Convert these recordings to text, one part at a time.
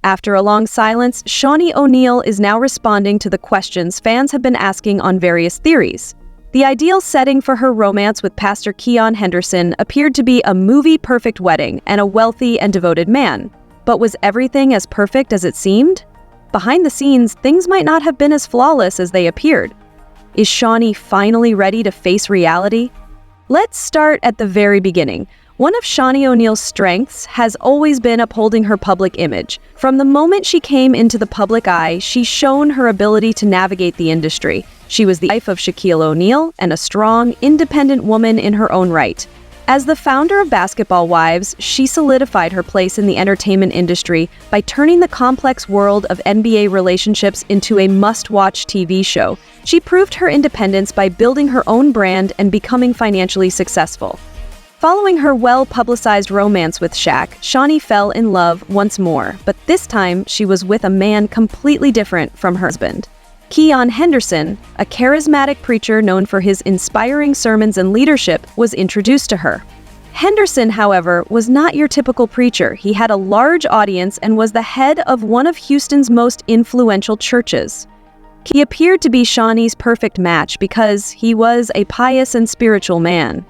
After a long silence, Shaunie O'Neal is now responding to the questions fans have been asking on various theories. The ideal setting for her romance with Pastor Keon Henderson appeared to be a movie-perfect wedding and a wealthy and devoted man. But was everything as perfect as it seemed? Behind the scenes, things might not have been as flawless as they appeared. Is Shaunie finally ready to face reality? Let's start at the very beginning. One of Shaunie O'Neal's strengths has always been upholding her public image. From the moment she came into the public eye, she's shown her ability to navigate the industry. She was the wife of Shaquille O'Neal and a strong, independent woman in her own right. As the founder of Basketball Wives, she solidified her place in the entertainment industry by turning the complex world of NBA relationships into a must-watch TV show. She proved her independence by building her own brand and becoming financially successful. Following her well-publicized romance with Shaq, Shaunie fell in love once more, but this time she was with a man completely different from her husband. Keon Henderson, a charismatic preacher known for his inspiring sermons and leadership, was introduced to her. Henderson, however, was not your typical preacher. He had a large audience and was the head of one of Houston's most influential churches. He appeared to be Shaunie's perfect match because he was a pious and spiritual man.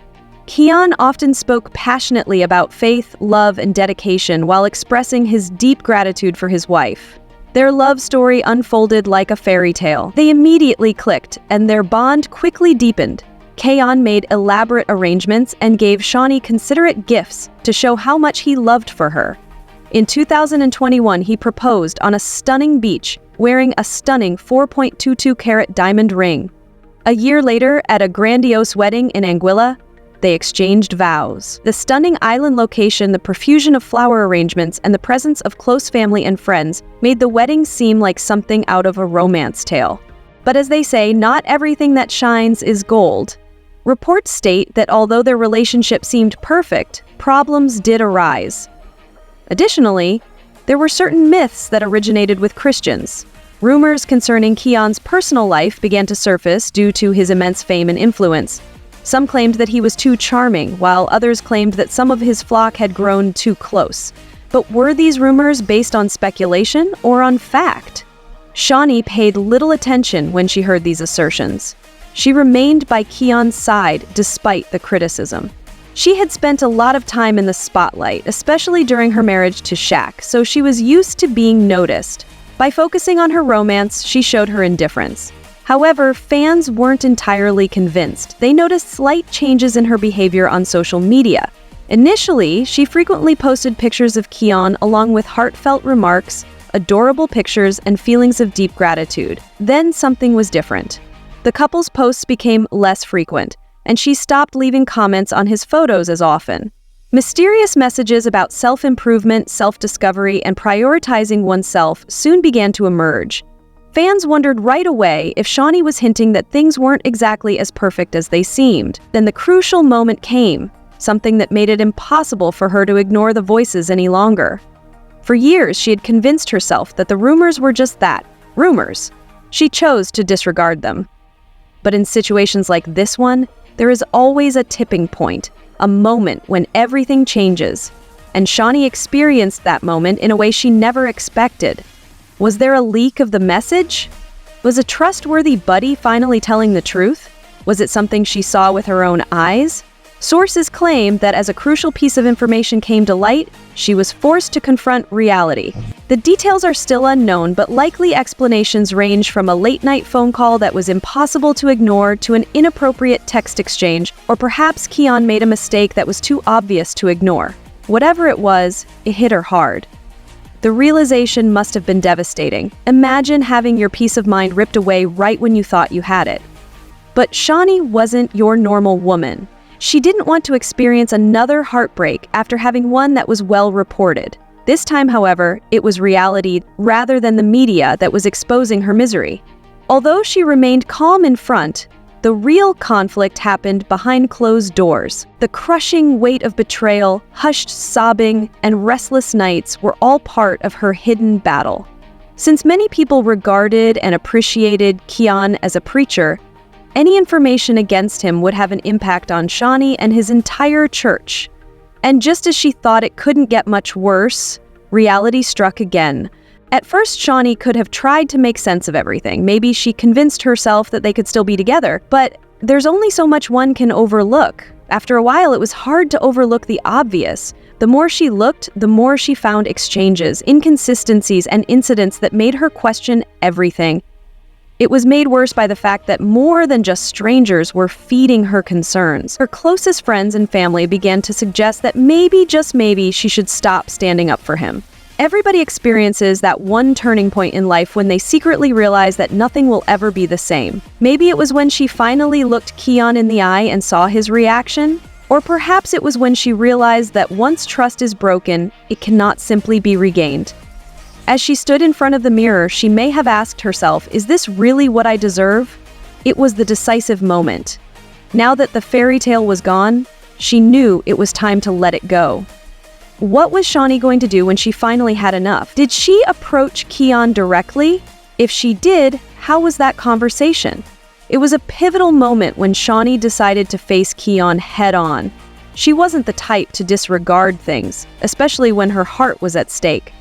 Keon often spoke passionately about faith, love, and dedication while expressing his deep gratitude for his wife. Their love story unfolded like a fairy tale. They immediately clicked, and their bond quickly deepened. Keon made elaborate arrangements and gave Shaunie considerate gifts to show how much he loved for her. In 2021, he proposed on a stunning beach, wearing a stunning 4.22-carat diamond ring. A year later, at a grandiose wedding in Anguilla, they exchanged vows. The stunning island location, the profusion of flower arrangements, and the presence of close family and friends made the wedding seem like something out of a romance tale. But as they say, not everything that shines is gold. Reports state that although their relationship seemed perfect, problems did arise. Additionally, there were certain myths that originated with Christians. Rumors concerning Keon's personal life began to surface due to his immense fame and influence. Some claimed that he was too charming, while others claimed that some of his flock had grown too close. But were these rumors based on speculation or on fact? Shaunie paid little attention when she heard these assertions. She remained by Keon's side despite the criticism. She had spent a lot of time in the spotlight, especially during her marriage to Shaq, so she was used to being noticed. By focusing on her romance, she showed her indifference. However, fans weren't entirely convinced. They noticed slight changes in her behavior on social media. Initially, she frequently posted pictures of Keon along with heartfelt remarks, adorable pictures, and feelings of deep gratitude. Then something was different. The couple's posts became less frequent, and she stopped leaving comments on his photos as often. Mysterious messages about self-improvement, self-discovery, and prioritizing oneself soon began to emerge. Fans wondered right away if Shaunie was hinting that things weren't exactly as perfect as they seemed. Then the crucial moment came, something that made it impossible for her to ignore the voices any longer. For years, she had convinced herself that the rumors were just that, rumors. She chose to disregard them. But in situations like this one, there is always a tipping point, a moment when everything changes. And Shaunie experienced that moment in a way she never expected. Was there a leak of the message? Was a trustworthy buddy finally telling the truth? Was it something she saw with her own eyes? Sources claim that as a crucial piece of information came to light, she was forced to confront reality. The details are still unknown, but likely explanations range from a late-night phone call that was impossible to ignore to an inappropriate text exchange, or perhaps Keon made a mistake that was too obvious to ignore. Whatever it was, it hit her hard. The realization must have been devastating. Imagine having your peace of mind ripped away right when you thought you had it. But Shaunie wasn't your normal woman. She didn't want to experience another heartbreak after having one that was well reported. This time, however, it was reality rather than the media that was exposing her misery. Although she remained calm in front, the real conflict happened behind closed doors. The crushing weight of betrayal, hushed sobbing, and restless nights were all part of her hidden battle. Since many people regarded and appreciated Keon as a preacher, any information against him would have an impact on Shaunie and his entire church. And just as she thought it couldn't get much worse, reality struck again. At first, Shaunie could have tried to make sense of everything. Maybe she convinced herself that they could still be together, but there's only so much one can overlook. After a while, it was hard to overlook the obvious. The more she looked, the more she found exchanges, inconsistencies, and incidents that made her question everything. It was made worse by the fact that more than just strangers were feeding her concerns. Her closest friends and family began to suggest that maybe, just maybe, she should stop standing up for him. Everybody experiences that one turning point in life when they secretly realize that nothing will ever be the same. Maybe it was when she finally looked Keon in the eye and saw his reaction. Or perhaps it was when she realized that once trust is broken, it cannot simply be regained. As she stood in front of the mirror, she may have asked herself, is this really what I deserve? It was the decisive moment. Now that the fairy tale was gone, she knew it was time to let it go. What was Shaunie going to do when she finally had enough? Did she approach Keon directly? If she did, how was that conversation? It was a pivotal moment when Shaunie decided to face Keon head-on. She wasn't the type to disregard things, especially when her heart was at stake.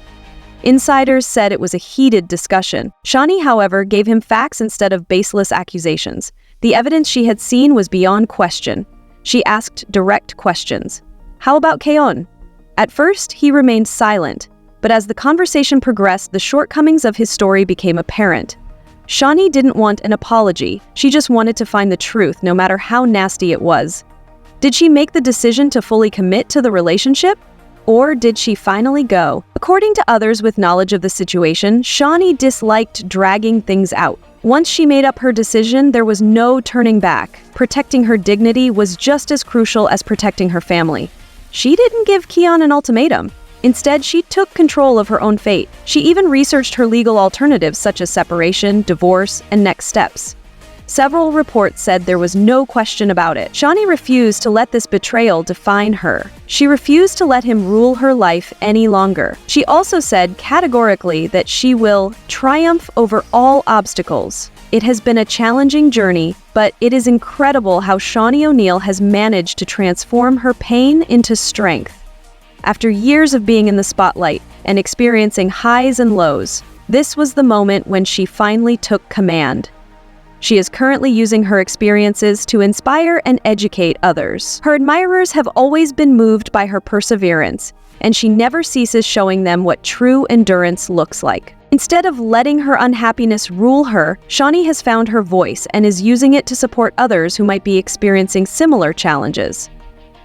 Insiders said it was a heated discussion. Shaunie, however, gave him facts instead of baseless accusations. The evidence she had seen was beyond question. She asked direct questions. How about Keon? At first, he remained silent, but as the conversation progressed, the shortcomings of his story became apparent. Shaunie didn't want an apology. She just wanted to find the truth, no matter how nasty it was. Did she make the decision to fully commit to the relationship? Or did she finally go? According to others with knowledge of the situation, Shaunie disliked dragging things out. Once she made up her decision, there was no turning back. Protecting her dignity was just as crucial as protecting her family. She didn't give Keon an ultimatum. Instead, she took control of her own fate. She even researched her legal alternatives such as separation, divorce, and next steps. Several reports said there was no question about it. Shaunie refused to let this betrayal define her. She refused to let him rule her life any longer. She also said categorically that she will triumph over all obstacles. It has been a challenging journey, but it is incredible how Shaunie O'Neal has managed to transform her pain into strength. After years of being in the spotlight and experiencing highs and lows, this was the moment when she finally took command. She is currently using her experiences to inspire and educate others. Her admirers have always been moved by her perseverance, and she never ceases showing them what true endurance looks like. Instead of letting her unhappiness rule her, Shaunie has found her voice and is using it to support others who might be experiencing similar challenges.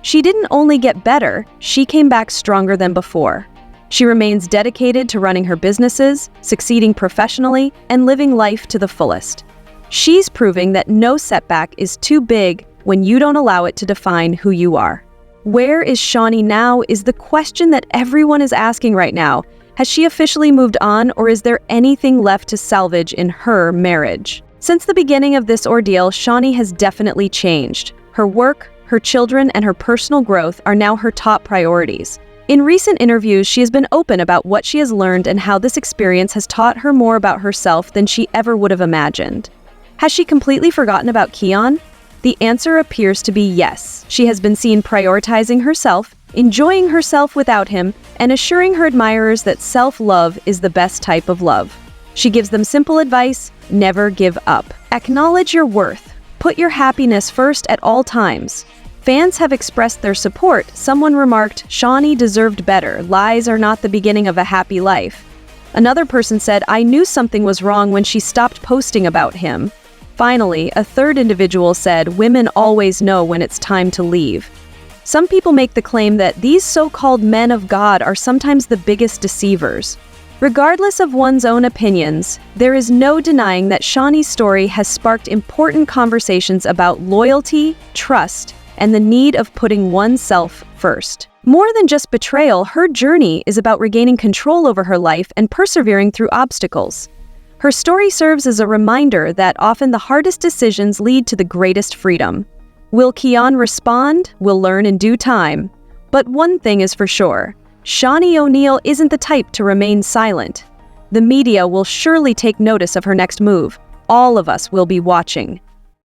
She didn't only get better, she came back stronger than before. She remains dedicated to running her businesses, succeeding professionally, and living life to the fullest. She's proving that no setback is too big when you don't allow it to define who you are. Where is Shaunie now is the question that everyone is asking right now. Has she officially moved on, or is there anything left to salvage in her marriage? Since the beginning of this ordeal, Shaunie has definitely changed. Her work, her children, and her personal growth are now her top priorities. In recent interviews, she has been open about what she has learned and how this experience has taught her more about herself than she ever would have imagined. Has she completely forgotten about Keon? The answer appears to be yes. She has been seen prioritizing herself, enjoying herself without him, and assuring her admirers that self-love is the best type of love. She gives them simple advice: never give up. Acknowledge your worth. Put your happiness first at all times. Fans have expressed their support. Someone remarked, "Shaunie deserved better. Lies are not the beginning of a happy life." Another person said, "I knew something was wrong when she stopped posting about him." Finally, a third individual said, "Women always know when it's time to leave." Some people make the claim that these so-called men of God are sometimes the biggest deceivers. Regardless of one's own opinions, there is no denying that Shaunie's story has sparked important conversations about loyalty, trust, and the need of putting oneself first. More than just betrayal, her journey is about regaining control over her life and persevering through obstacles. Her story serves as a reminder that often the hardest decisions lead to the greatest freedom. Will Keon respond? We'll learn in due time. But one thing is for sure, Shaunie O'Neal isn't the type to remain silent. The media will surely take notice of her next move. All of us will be watching.